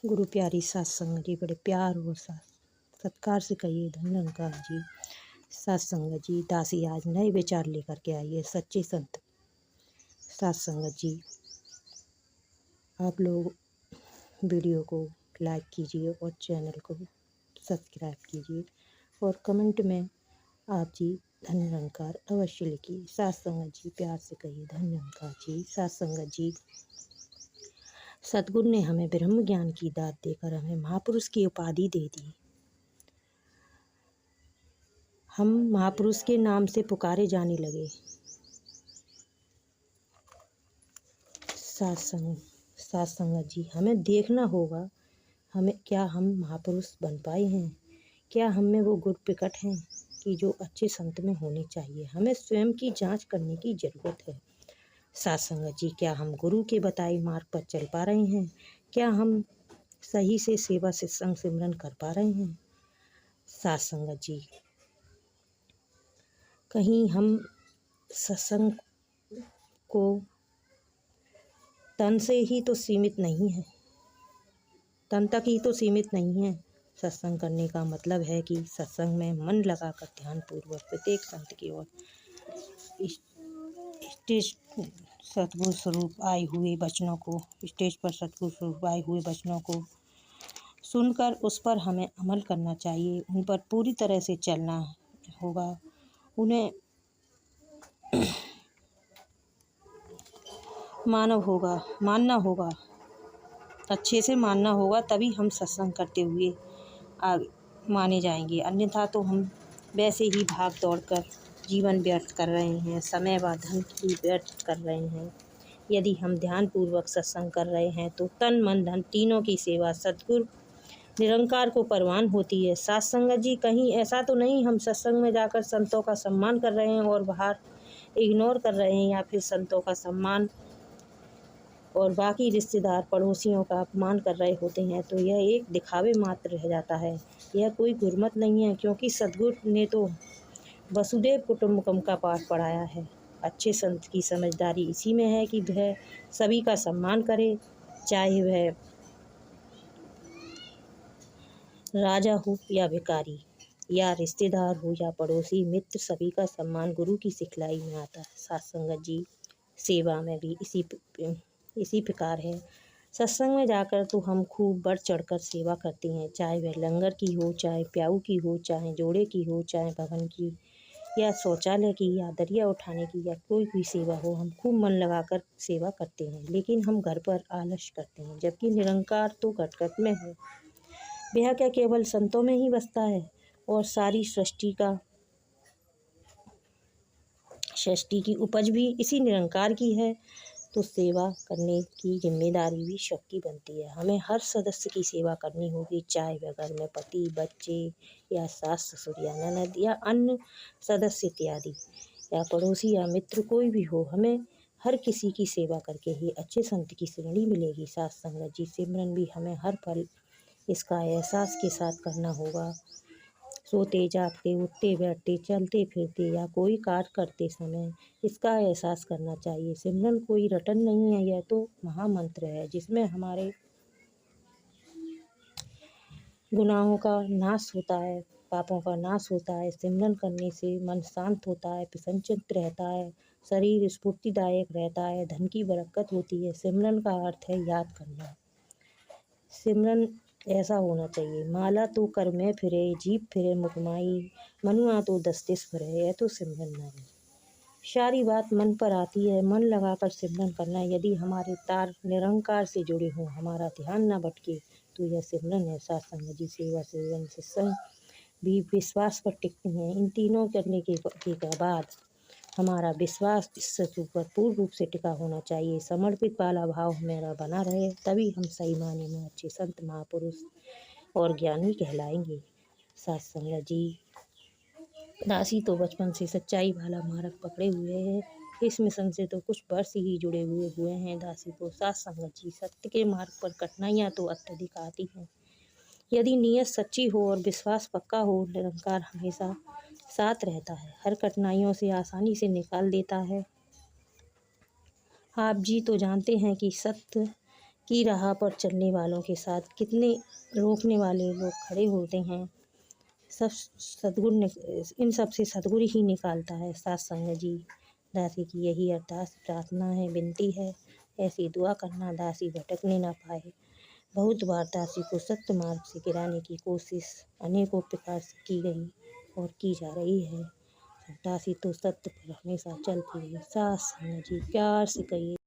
गुरु प्यारी सत्संग जी, बड़े प्यार और सत्कार से कहिए धन निरंकार जी। सत्संग जी, दासी आज नए विचार लेकर के आई है। सच्चे संत सत्संग जी, आप लोग वीडियो को लाइक कीजिए और चैनल को सब्सक्राइब कीजिए और कमेंट में आप जी धन निरंकार अवश्य लिखिए। सत्संग जी, प्यार से कहिए धन निरंकार जी। सत्संग जी, सतगुरु ने हमें ब्रह्म ज्ञान की दात देकर हमें महापुरुष की उपाधि दे दी। हम महापुरुष के नाम से पुकारे जाने लगे। सत्संग जी, हमें देखना होगा क्या हम महापुरुष बन पाए हैं, क्या हम में वो गुण प्रकट हैं कि जो अच्छे संत में होने चाहिए। हमें स्वयं की जांच करने की ज़रूरत है। सत्संग जी, क्या हम गुरु के बताए मार्ग पर चल पा रहे हैं, क्या हम सही से सेवा सत्संग सिमरन कर पा रहे हैं। सत्संग जी, कहीं हम सत्संग को तन से ही तो सीमित नहीं है, तन तक ही तो सीमित नहीं है। सत्संग करने का मतलब है कि सत्संग में मन लगाकर ध्यानपूर्वक प्रत्येक संत की ओर स्टेज सतगुरु स्वरूप आए हुए वचनों को स्टेज पर सतगुरु स्वरूप आए हुए वचनों को सुनकर उस पर हमें अमल करना चाहिए। उन पर पूरी तरह से चलना होगा, उन्हें मानना होगा, अच्छे से मानना होगा, तभी हम सत्संग करते हुए आगे माने जाएंगे। अन्यथा तो हम वैसे ही भाग दौड़ कर जीवन व्यर्थ कर रहे हैं, समय व धन की व्यर्थ कर रहे हैं। यदि हम ध्यानपूर्वक सत्संग कर रहे हैं तो तन मन धन तीनों की सेवा सद्गुरु निरंकार को परवान होती है। सत्संग जी, कहीं ऐसा तो नहीं हम सत्संग में जाकर संतों का सम्मान कर रहे हैं और बाहर इग्नोर कर रहे हैं, या फिर संतों का सम्मान और बाकी रिश्तेदार पड़ोसियों का अपमान कर रहे होते हैं, तो यह एक दिखावे मात्र रह जाता है। यह कोई गुरमत नहीं है, क्योंकि सद्गुरु ने तो वसुदेव कुटुंबकम का पाठ पढ़ाया है। अच्छे संत की समझदारी इसी में है कि वह सभी का सम्मान करे, चाहे वह राजा हो या भिखारी, या रिश्तेदार हो या पड़ोसी मित्र, सभी का सम्मान गुरु की सिखलाई में आता है। सत्संग जी, सेवा में भी इसी प्रकार है। सत्संग में जाकर तो हम खूब बढ़ चढ़कर सेवा करते हैं, चाहे वह लंगर की हो, चाहे प्याऊ की हो, चाहे जोड़े की हो, चाहे भवन की या शौचालय की या दरिया उठाने की या कोई भी सेवा हो, हम खूब मन लगाकर सेवा करते हैं। लेकिन हम घर पर आलस्य करते हैं, जबकि निरंकार तो घट घट में है। वह क्या केवल संतों में ही बसता है, और सारी सृष्टि की उपज भी इसी निरंकार की है। तो सेवा करने की जिम्मेदारी भी सबकी बनती है। हमें हर सदस्य की सेवा करनी होगी, चाहे वह घर में पति, बच्चे या सास ससुर या ननद या अन्य सदस्य इत्यादि, या पड़ोसी या मित्र, कोई भी हो, हमें हर किसी की सेवा करके ही अच्छे संत की श्रेणी मिलेगी। सत्संग जी, सिमरन भी हमें हर पल इसका एहसास के साथ करना होगा। सोते जागते, उठते बैठते, चलते फिरते या कोई कार्य करते समय इसका एहसास करना चाहिए। सिमरन कोई रटन नहीं है, यह तो महामंत्र है, जिसमें हमारे गुनाहों का नाश होता है, पापों का नाश होता है। सिमरन करने से मन शांत होता है, प्रसन्नचित्त रहता है, शरीर स्फूर्तिदायक रहता है, धन की बरकत होती है। सिमरन का अर्थ है याद करना। सिमरन ऐसा होना चाहिए, माला तो कर में फिरे, जीभ फिरे मुखमाई, मनुआ तो दस्तिस फिरे, यह तो सिमरन नहीं। सारी बात मन पर आती है, मन लगाकर सिमरन करना। यदि हमारे तार निरंकार से जुड़े हों, हमारा ध्यान न भटके, तो यह सिमरन है। सत्संग जी, सेवा सिमरन सत्संग भी विश्वास पर टिकती हैं। इन तीनों करने के बाद हमारा विश्वास इससे ऊपर पूर्ण रूप से टिका होना चाहिए। समर्पित वाला भाव हमारा बना रहे, तभी हम सही मायने में अच्छे संत, महापुरुष और ज्ञानी कहलाएंगे। सत्संग जी, दासी तो बचपन से सच्चाई वाला मार्ग पकड़े हुए है। इस मिशन से तो कुछ वर्ष ही जुड़े हुए हैं दासी को। सत्संग जी, सत्य के मार्ग पर कठिनाइयाँ तो अत्यधिक आती हैं। यदि नीयत सच्ची हो और विश्वास पक्का हो, निरंकार हमेशा साथ रहता है, हर कठिनाइयों से आसानी से निकाल देता है। आप जी तो जानते हैं कि सत्य की राह पर चलने वालों के साथ कितने रोकने वाले लोग खड़े होते हैं। सब सद्गुण इन सब से सद्गुण ही निकालता है सत्संग जी। दासी की यही अरदास प्रार्थना है, विनती है, ऐसी दुआ करना दासी भटकने ना पाए। बहुत बार दासी को सत्य मार्ग से गिराने की कोशिश अनेकों प्रकार से की गई और की जा रही है। दासी तो सत्य पर हमेशा चलती है। सत्संग जी प्यार से कहिए।